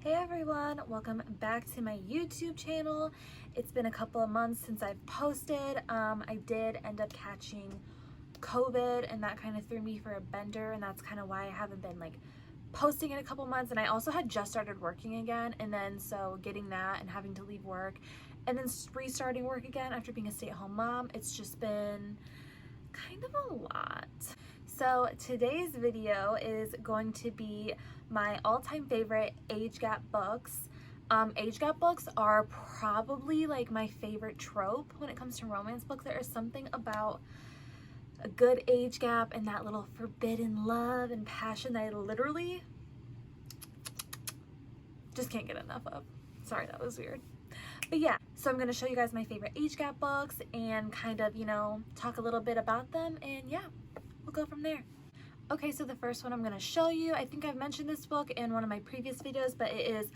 Hey everyone, welcome back to my YouTube channel. It's been a couple of months since I've posted. I did end up catching COVID and that kind of threw me for a bender, and that's kind of why I haven't been like posting in a couple months. And I also had just started working again, and then so getting that and having to leave work and then restarting work again after being a stay-at-home mom, it's just been kind of a lot. So today's video is going to be my all-time favorite age gap books. Age gap books are probably like my favorite trope when it comes to romance books. There is something about a good age gap and that little forbidden love and passion that I literally just can't get enough of. Sorry, that was weird. But yeah, so I'm going to show you guys my favorite age gap books and kind of, talk a little bit about them, and yeah, we'll go from there. Okay, so the first one I'm going to show you, I think I've mentioned this book in one of my previous videos, but it is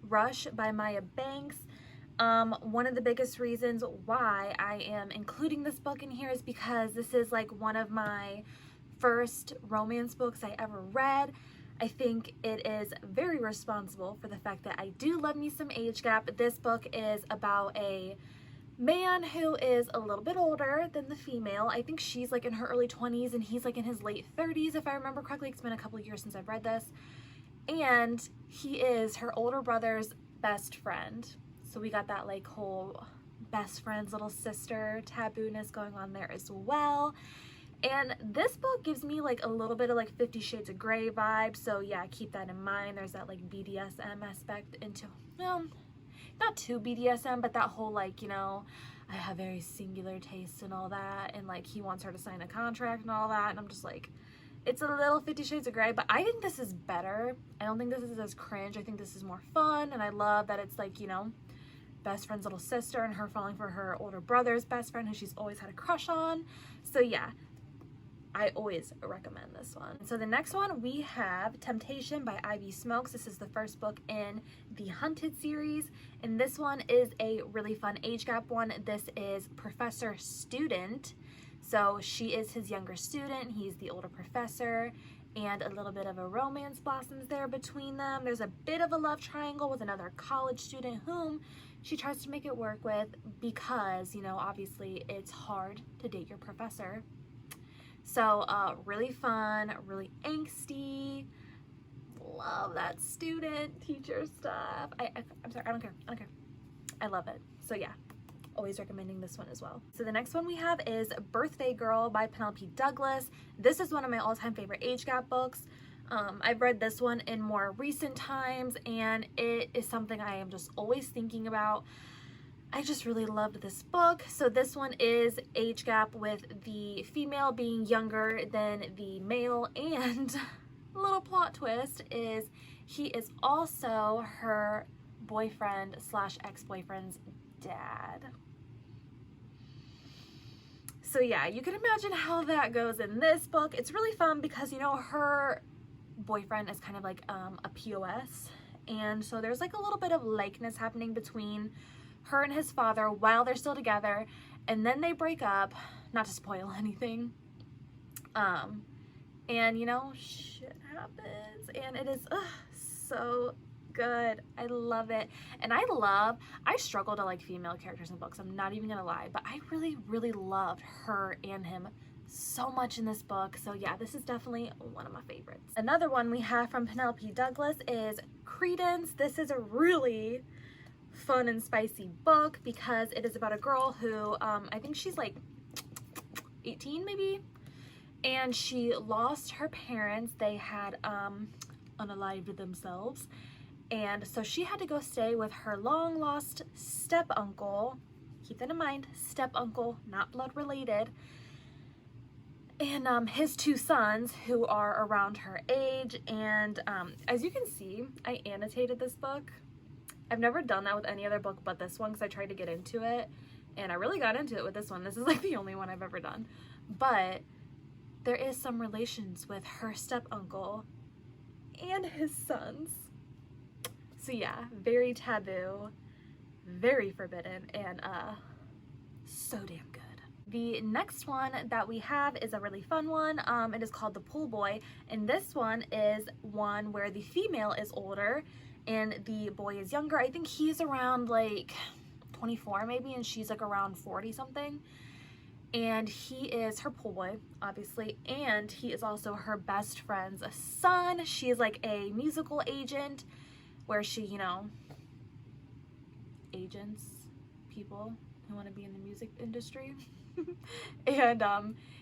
Rush by Maya Banks. One of the biggest reasons why I am including this book in here is because this is like one of my first romance books I ever read. I think it is very responsible for the fact that I do love me some age gap. This book is about a man who is a little bit older than the female. I think she's like in her early 20s and he's like in his late 30s, if I remember correctly. It's been a couple years since I've read this. And he is her older brother's best friend. So we got that like whole best friend's little sister taboo-ness going on there as well. And this book gives me like a little bit of like 50 Shades of Grey vibe. So yeah, keep that in mind. There's that like BDSM aspect into, well, not too BDSM, but that whole like, I have very singular tastes and all that. And like he wants her to sign a contract and all that. And I'm just like, it's a little 50 Shades of Grey, but I think this is better. I don't think this is as cringe. I think this is more fun. And I love that it's like, best friend's little sister and her falling for her older brother's best friend who she's always had a crush on. So yeah, I always recommend this one. So the next one we have Temptation by Ivy Smokes. This is the first book in the Hunted series, and this one is a really fun age gap one. This is Professor Student. So she is his younger student, he's the older professor, and a little bit of a romance blossoms there between them. There's a bit of a love triangle with another college student whom she tries to make it work with because, obviously it's hard to date your professor. So really fun, really angsty. Love that student teacher stuff. I'm sorry, I don't care. I love it. So yeah, always recommending this one as well. So the next one we have is Birthday Girl by Penelope Douglas. This is one of my all-time favorite age gap books. I've read this one in more recent times, and it is something I am just always thinking about. I just really loved this book. So this one is age gap with the female being younger than the male, and a little plot twist is he is also her boyfriend / ex-boyfriend's dad. So yeah, you can imagine how that goes in this book. It's really fun because, her boyfriend is kind of like a POS, and so there's like a little bit of likeness happening between her and his father while they're still together, and then they break up, not to spoil anything, and shit happens, and it is so good. I love it. And I struggle to like female characters in books, I'm not even gonna lie, but I really loved her and him so much in this book. So yeah, this is definitely one of my favorites. Another one we have from Penelope Douglas is Credence. This is a really fun and spicy book because it is about a girl who I think she's like 18 maybe, and she lost her parents. They had unalived themselves, and so she had to go stay with her long lost step uncle. Keep that in mind, step uncle, not blood related, and his two sons who are around her age. And as you can see, I annotated this book. I've never done that with any other book but this one because I tried to get into it, and I really got into it with this one. This is like the only one I've ever done. But there is some relations with her step uncle and his sons. So yeah, very taboo, very forbidden, and so damn good. The next one that we have is a really fun one. It is called The Pool Boy, and this one is one where the female is older and the boy is younger. I think he's around like 24 maybe, and she's like around 40 something. And he is her pool boy, obviously, and he is also her best friend's son. She is like a musical agent where she, you know, agents people who want to be in the music industry. And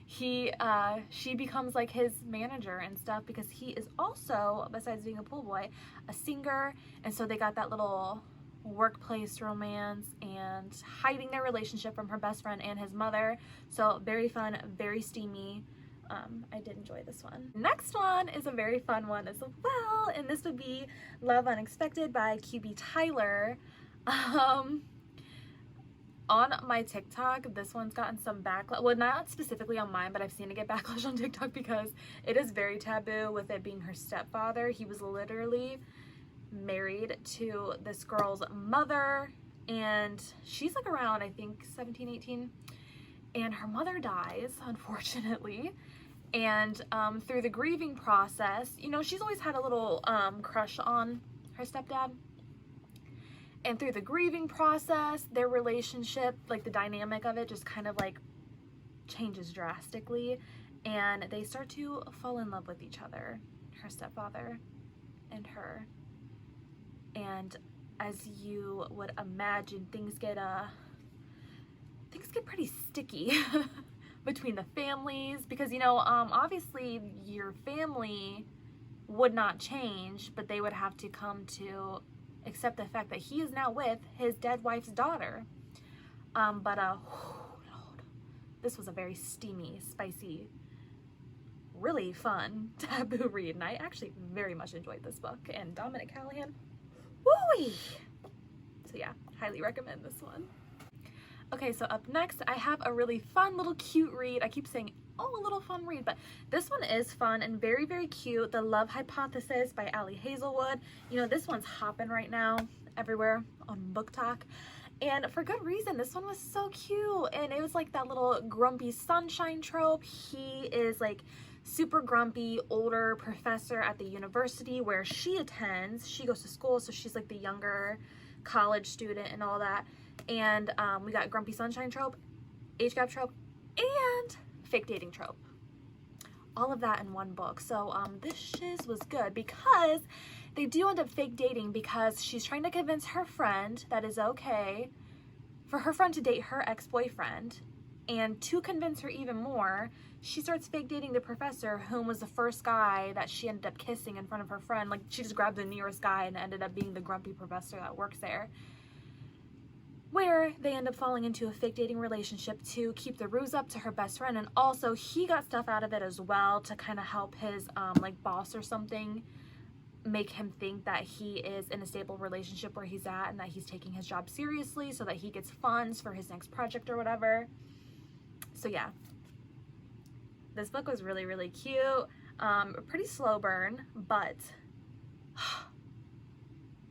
she becomes like his manager and stuff, because he is also, besides being a pool boy, a singer. And so they got that little workplace romance and hiding their relationship from her best friend and his mother. So very fun, very steamy. I did enjoy this one. Next one is a very fun one as well, and this would be Love Unexpected by QB Tyler. On my TikTok, this one's gotten some backlash. Well, not specifically on mine, but I've seen it get backlash on TikTok because it is very taboo with it being her stepfather. He was literally married to this girl's mother, and she's like around, I think, 17, 18, and her mother dies, unfortunately. And through the grieving process, you know, she's always had a little crush on her stepdad. And through the grieving process, their relationship, like the dynamic of it, just kind of like changes drastically. And they start to fall in love with each other, her stepfather and her. And as you would imagine, things get pretty sticky between the families, because, you know, obviously your family would not change, but they would have to come to accept the fact that he is now with his dead wife's daughter. Lord, this was a very steamy, spicy, really fun taboo read, and I actually very much enjoyed this book. And Dominic Callahan, woo-wee! So yeah, highly recommend this one. Okay, so up next I have a really fun little cute read. I keep saying, oh, a little fun read, but this one is fun and very, very cute. The Love Hypothesis by Ali Hazelwood. You know, this one's hopping right now everywhere on BookTok, and for good reason. This one was so cute, and it was like that little grumpy sunshine trope. He is like super grumpy older professor at the university where she attends. She goes to school, so she's like the younger college student and all that. And we got grumpy sunshine trope, age gap trope, and fake dating trope. All of that in one book. So this shiz was good, because they do end up fake dating, because she's trying to convince her friend that it's okay for her friend to date her ex-boyfriend. And to convince her even more, she starts fake dating the professor, whom was the first guy that she ended up kissing in front of her friend. Like, she just grabbed the nearest guy and ended up being the grumpy professor that works there. Where they end up falling into a fake dating relationship to keep the ruse up to her best friend. And also he got stuff out of it as well to kind of help his like boss or something make him think that he is in a stable relationship where he's at, and that he's taking his job seriously so that he gets funds for his next project or whatever. So yeah, this book was really, really cute. A pretty slow burn, but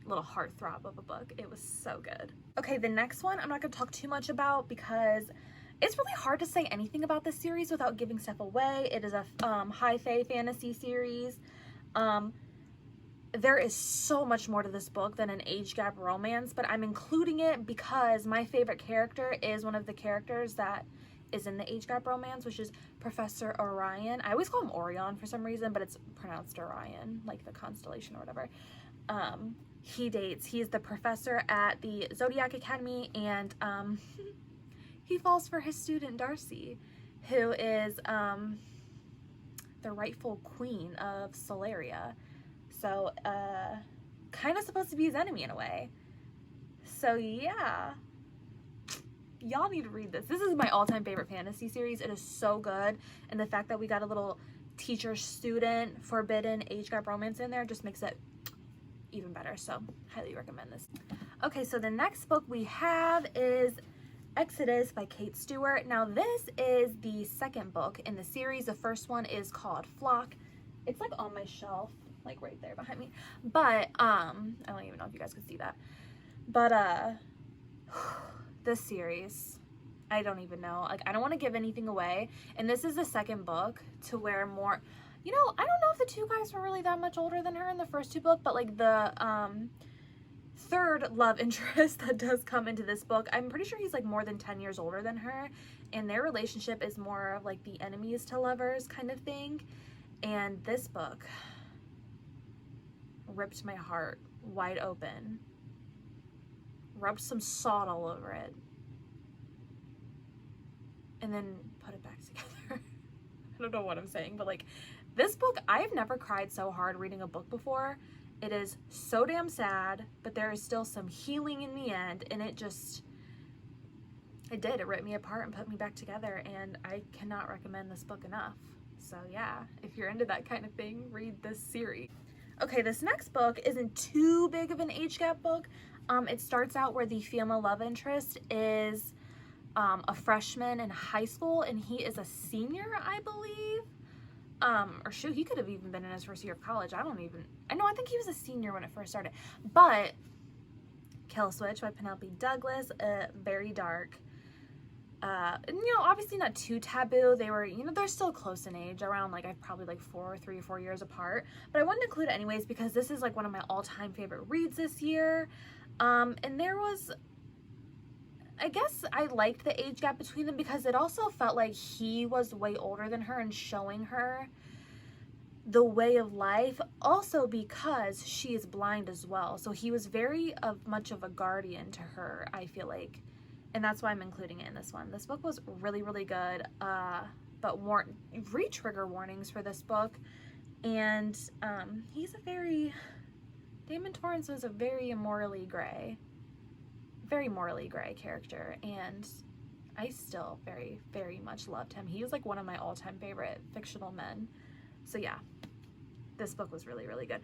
little heartthrob of a book. It was so good. Okay, the next one I'm not going to talk too much about, because it's really hard to say anything about this series without giving stuff away. It is a high fae fantasy series. There is so much more to this book than an age gap romance, but I'm including it because my favorite character is one of the characters that is in the age gap romance, which is Professor Orion. I always call him Orion for some reason, but it's pronounced Orion, like the constellation or whatever. He's the professor at the Zodiac Academy, and he falls for his student Darcy, who is the rightful queen of Solaria. So kind of supposed to be his enemy in a way. So yeah, y'all need to read this. This is my all-time favorite fantasy series. It is so good, and the fact that we got a little teacher-student forbidden age gap romance in there just makes it even better. So highly recommend this. Okay, so the next book we have is Exodus by Kate Stewart. Now this is the second book in the series. The first one is called Flock. It's like on my shelf, like right there behind me, but I don't even know if you guys can see that, but this series, I don't even know, like I don't want to give anything away, and this is the second book to where I don't know if the two guys were really that much older than her in the first two books, but like the third love interest that does come into this book. I'm pretty sure he's like more than 10 years older than her, and their relationship is more of like the enemies to lovers kind of thing. And this book ripped my heart wide open, rubbed some salt all over it, and then put it back together. I don't know what I'm saying, but like this book, I've never cried so hard reading a book before. It is so damn sad, but there is still some healing in the end, and it ripped me apart and put me back together, and I cannot recommend this book enough. So yeah, if you're into that kind of thing, read this series. Okay, this next book isn't too big of an age gap book. It starts out where the female love interest is a freshman in high school, and he is a senior, I believe. Or shoot, he could have even been in his first year of college. I think he was a senior when it first started. But Kill Switch by Penelope Douglas, very dark. And, you know, obviously not too taboo. They were, you know, they're still close in age, around like probably like 3 or 4 years apart. But I wanted to include it anyways because this is like one of my all-time favorite reads this year. And there was, I guess I liked the age gap between them because it also felt like he was way older than her and showing her the way of life, also because she is blind as well. So he was very much of a guardian to her, I feel like. And that's why I'm including it in this one. This book was really, really good. But read trigger warnings for this book. And Damon Torrance was a very morally gray character, and I still very, very much loved him. He was like one of my all-time favorite fictional men. So yeah, this book was really, really good.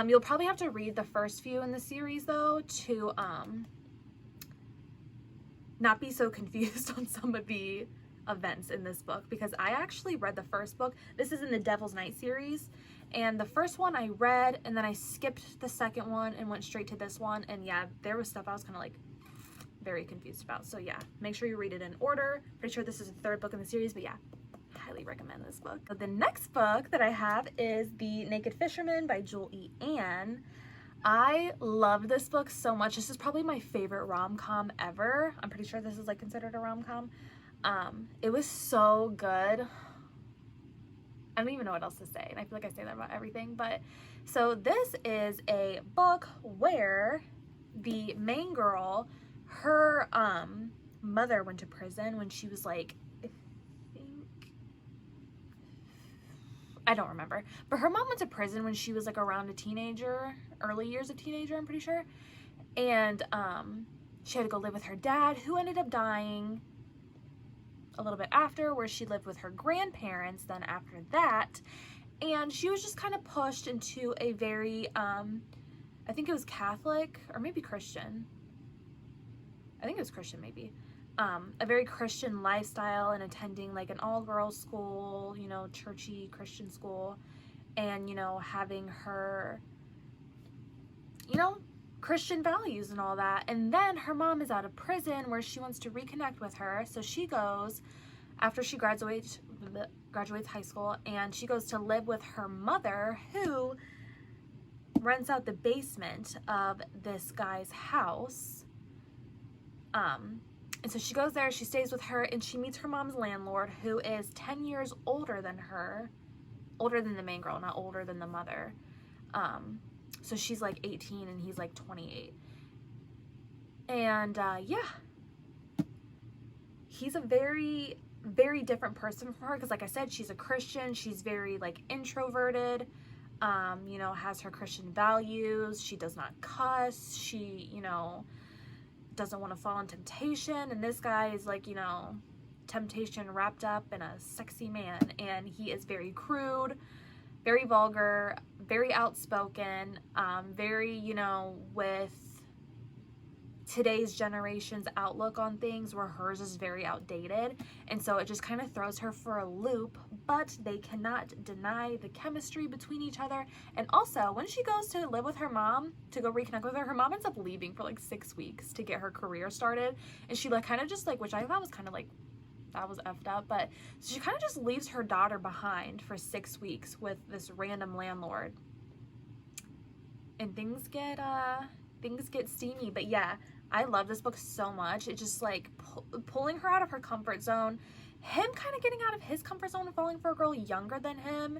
You'll probably have to read the first few in the series though to not be so confused on some of the events in this book, because I actually read the first book. This is in the Devil's Night series, and the first one I read, and then I skipped the second one and went straight to this one, and yeah, there was stuff I was kind of like very confused about. So yeah, make sure you read it in order. Pretty sure this is the third book in the series, but yeah, highly recommend this book. The next book that I have is The Naked Fisherman by Jewel E. Ann. I love this book so much. This is probably my favorite rom-com ever. I'm pretty sure this is like considered a rom-com. It was so good. I don't even know what else to say, and I feel like I say that about everything. But so this is a book where the main girl, her mother went to prison when she was like, I don't remember, but her mom went to prison when she was like around a teenager, early years of teenager, I'm pretty sure. And she had to go live with her dad, who ended up dying a little bit after, where she lived with her grandparents then after that. And she was just kind of pushed into a very I think it was Catholic or maybe Christian. I think it was Christian, maybe. A very Christian lifestyle, and attending like an all-girls school, you know, churchy Christian school, and, you know, having her, you know, Christian values and all that. And then her mom is out of prison where she wants to reconnect with her. So she goes, after she graduates high school, and she goes to live with her mother, who rents out the basement of this guy's house. And so she goes there, she stays with her, and she meets her mom's landlord, who is 10 years older than her, older than the main girl, not older than the mother. So she's like 18 and he's like 28. And yeah, he's a very, very different person from her, because like I said, she's a Christian, she's very like introverted, you know, has her Christian values, she does not cuss, she, you know, doesn't want to fall in temptation, and this guy is like, you know, temptation wrapped up in a sexy man, and he is very crude, very vulgar, very outspoken, very, you know, with today's generation's outlook on things, where hers is very outdated. And so it just kind of throws her for a loop, but they cannot deny the chemistry between each other. And also, when she goes to live with her mom to go reconnect with her mom ends up leaving for like 6 weeks to get her career started. And she like kind of just like, which I thought was kind of like, that was effed up, but so she kind of just leaves her daughter behind for 6 weeks with this random landlord. And things get things get steamy. But yeah, I love this book so much. It just like pulling her out of her comfort zone, him kind of getting out of his comfort zone and falling for a girl younger than him.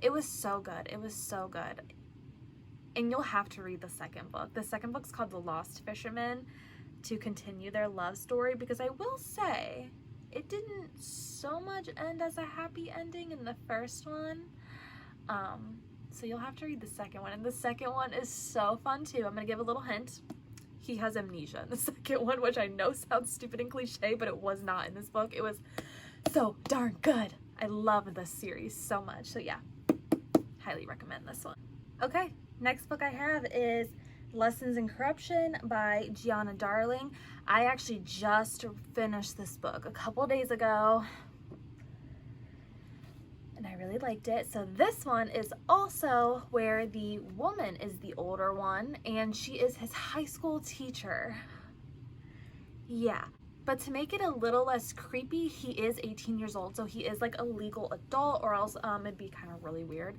It was so good. It was so good. And you'll have to read the second book. The second book's called The Lost Fisherman, to continue their love story, because I will say it didn't so much end as a happy ending in the first one. So you'll have to read the second one, and the second one is so fun too. I'm gonna give a little hint. He has amnesia in the second one, which I know sounds stupid and cliche, but it was not in this book. It was so darn good. I love this series so much. So yeah, highly recommend this one. Okay, next book I have is Lessons in Corruption by Gianna Darling. I actually just finished this book a couple days ago, and I really liked it. So this one is also where the woman is the older one, and she is his high school teacher. Yeah, but to make it a little less creepy, he is 18 years old, so he is like a legal adult, or else it'd be kind of really weird.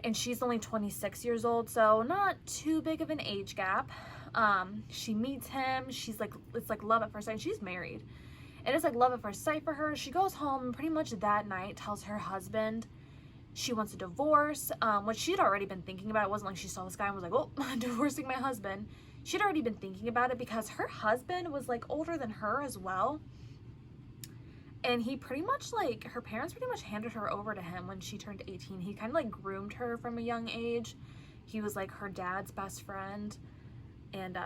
And she's only 26 years old, so not too big of an age gap. She meets him. She's like, it's like love at first sight. And she's married, and it's like love at first sight for her. She goes home and pretty much that night tells her husband she wants a divorce, which she'd already been thinking about. It wasn't like she saw this guy and was like, oh, I'm divorcing my husband. She'd already been thinking about it because her husband was like older than her as well. And he pretty much like, her parents pretty much handed her over to him when she turned 18. He kind of like groomed her from a young age. He was like her dad's best friend. And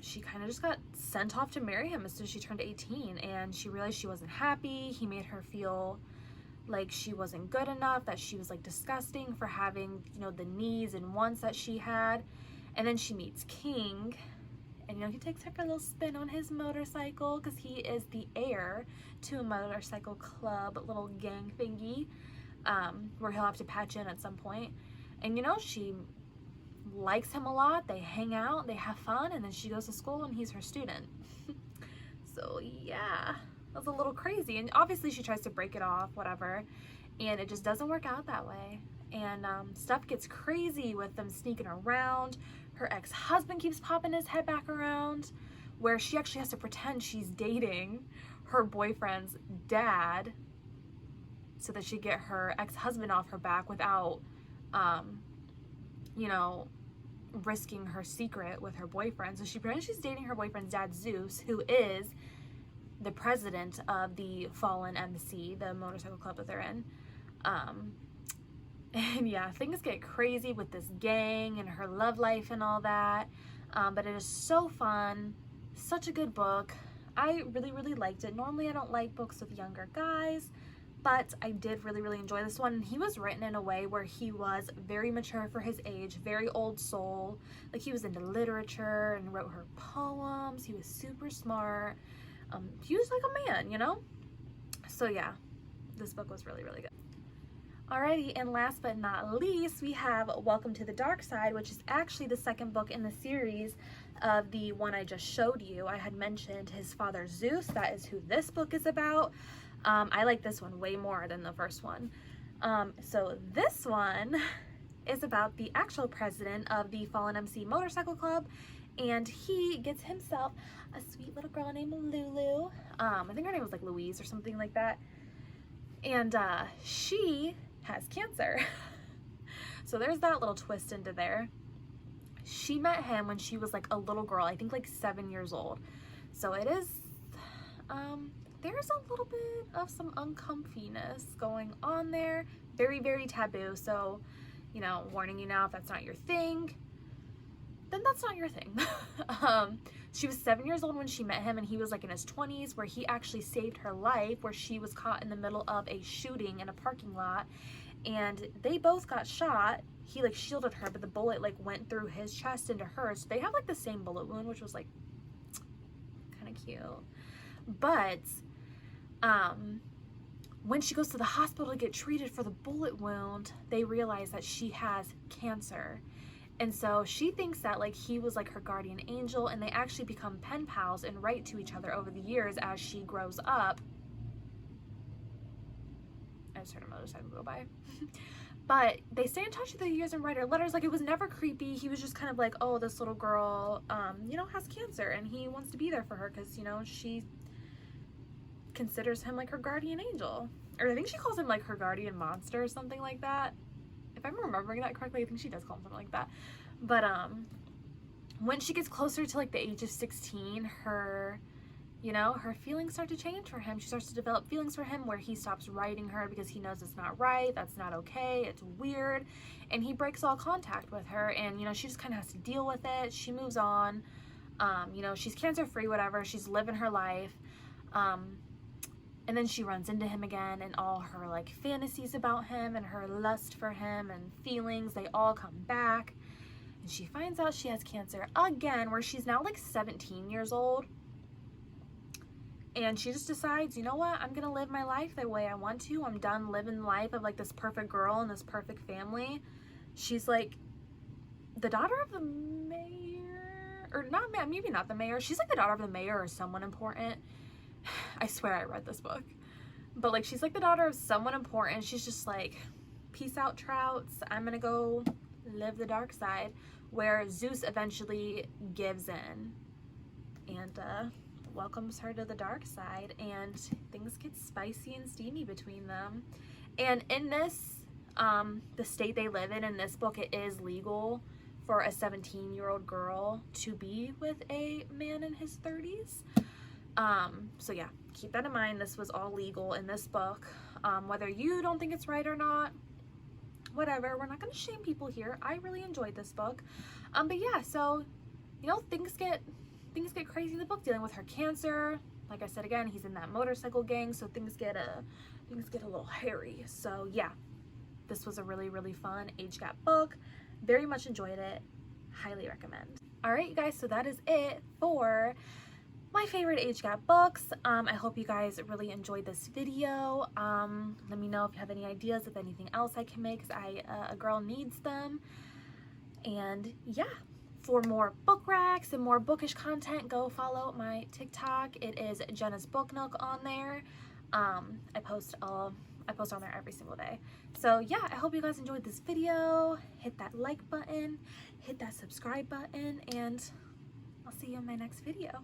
she kind of just got sent off to marry him as soon as she turned 18. And she realized she wasn't happy. He made her feel like she wasn't good enough, that she was like disgusting for having, you know, the needs and wants that she had. And then she meets King. And, you know, he takes her for a little spin on his motorcycle because he is the heir to a motorcycle club, little gang thingy, where he'll have to patch in at some point. And, you know, she likes him a lot. They hang out, they have fun, and then she goes to school and he's her student. So, yeah, that's a little crazy. And obviously she tries to break it off, whatever, and it just doesn't work out that way. And stuff gets crazy with them sneaking around. Her ex-husband keeps popping his head back around, where she actually has to pretend she's dating her boyfriend's dad so that she get her ex-husband off her back without, you know, risking her secret with her boyfriend. So she pretends she's dating her boyfriend's dad, Zeus, who is the president of the Fallen MC, the motorcycle club that they're in. And yeah, things get crazy with this gang and her love life and all that. But it is so fun. Such a good book. I really, really liked it. Normally I don't like books with younger guys, but I did really, really enjoy this one. And he was written in a way where he was very mature for his age, very old soul. Like, he was into literature and wrote her poems. He was super smart. He was like a man, you know? So yeah, this book was really, really good. Alrighty, and last but not least, we have Welcome to the Dark Side, which is actually the second book in the series of the one I just showed you. I had mentioned his father Zeus. That is who this book is about. I like this one way more than the first one. So this one is about the actual president of the Fallen MC Motorcycle Club, and he gets himself a sweet little girl named Lulu. I think her name was like Louise or something like that. And she has cancer. So there's that little twist into there. She met him when she was like a little girl, I think like 7 years old. So it is, there's a little bit of some uncomfiness going on there. Very, very taboo. So, you know, warning you now, if that's not your thing, then that's not your thing. She was 7 years old when she met him, and he was like in his 20s, where he actually saved her life, where she was caught in the middle of a shooting in a parking lot, and they both got shot. He like shielded her, but the bullet like went through his chest into hers. So they have like the same bullet wound, which was like kind of cute. But when she goes to the hospital to get treated for the bullet wound, they realize that she has cancer. And so she thinks that like he was like her guardian angel, and they actually become pen pals and write to each other over the years as she grows up. I just heard a motorcycle go by. But they stay in touch through the years and write her letters. Like, it was never creepy. He was just kind of like, oh, this little girl, you know, has cancer, and he wants to be there for her because, you know, she considers him like her guardian angel. Or I think she calls him like her guardian monster or something like that. If I'm remembering that correctly, I think she does call him something like that. But when she gets closer to like the age of 16, her, you know, her feelings start to change for him. She starts to develop feelings for him where he stops writing her because he knows it's not right, that's not okay, it's weird, and he breaks all contact with her, and, you know, she just kind of has to deal with it. She moves on. You know, she's cancer-free, whatever, she's living her life, and then she runs into him again, and all her, like, fantasies about him and her lust for him and feelings, they all come back, and she finds out she has cancer again, where she's now, like, 17 years old. And she just decides, you know what, I'm gonna live my life the way I want to. I'm done living the life of like this perfect girl and this perfect family. She's like the daughter of the mayor, or not, maybe not the mayor. She's like the daughter of the mayor or someone important. I swear I read this book. But like, she's like the daughter of someone important. She's just like, peace out, Trouts. I'm gonna go live the dark side, where Zeus eventually gives in and welcomes her to the dark side, and things get spicy and steamy between them. And in this, the state they live in this book, it is legal for a 17-year-old girl to be with a man in his 30s. So yeah, keep that in mind. This was all legal in this book. Whether you don't think it's right or not, whatever, we're not going to shame people here. I really enjoyed this book. But yeah, so, you know, things get crazy in the book, dealing with her cancer. Like I said, again, he's in that motorcycle gang, so things get a little hairy. So yeah, this was a really, really fun age gap book. Very much enjoyed it. Highly recommend. All right, you guys, so that is it for my favorite age gap books. I hope you guys really enjoyed this video. Let me know if you have any ideas of anything else I can make, because a girl needs them. And yeah, for more book racks and more bookish content, go follow my TikTok. It is Jenna's Book Nook on there. I post on there every single day. So yeah, I hope you guys enjoyed this video. Hit that like button, hit that subscribe button, and I'll see you in my next video.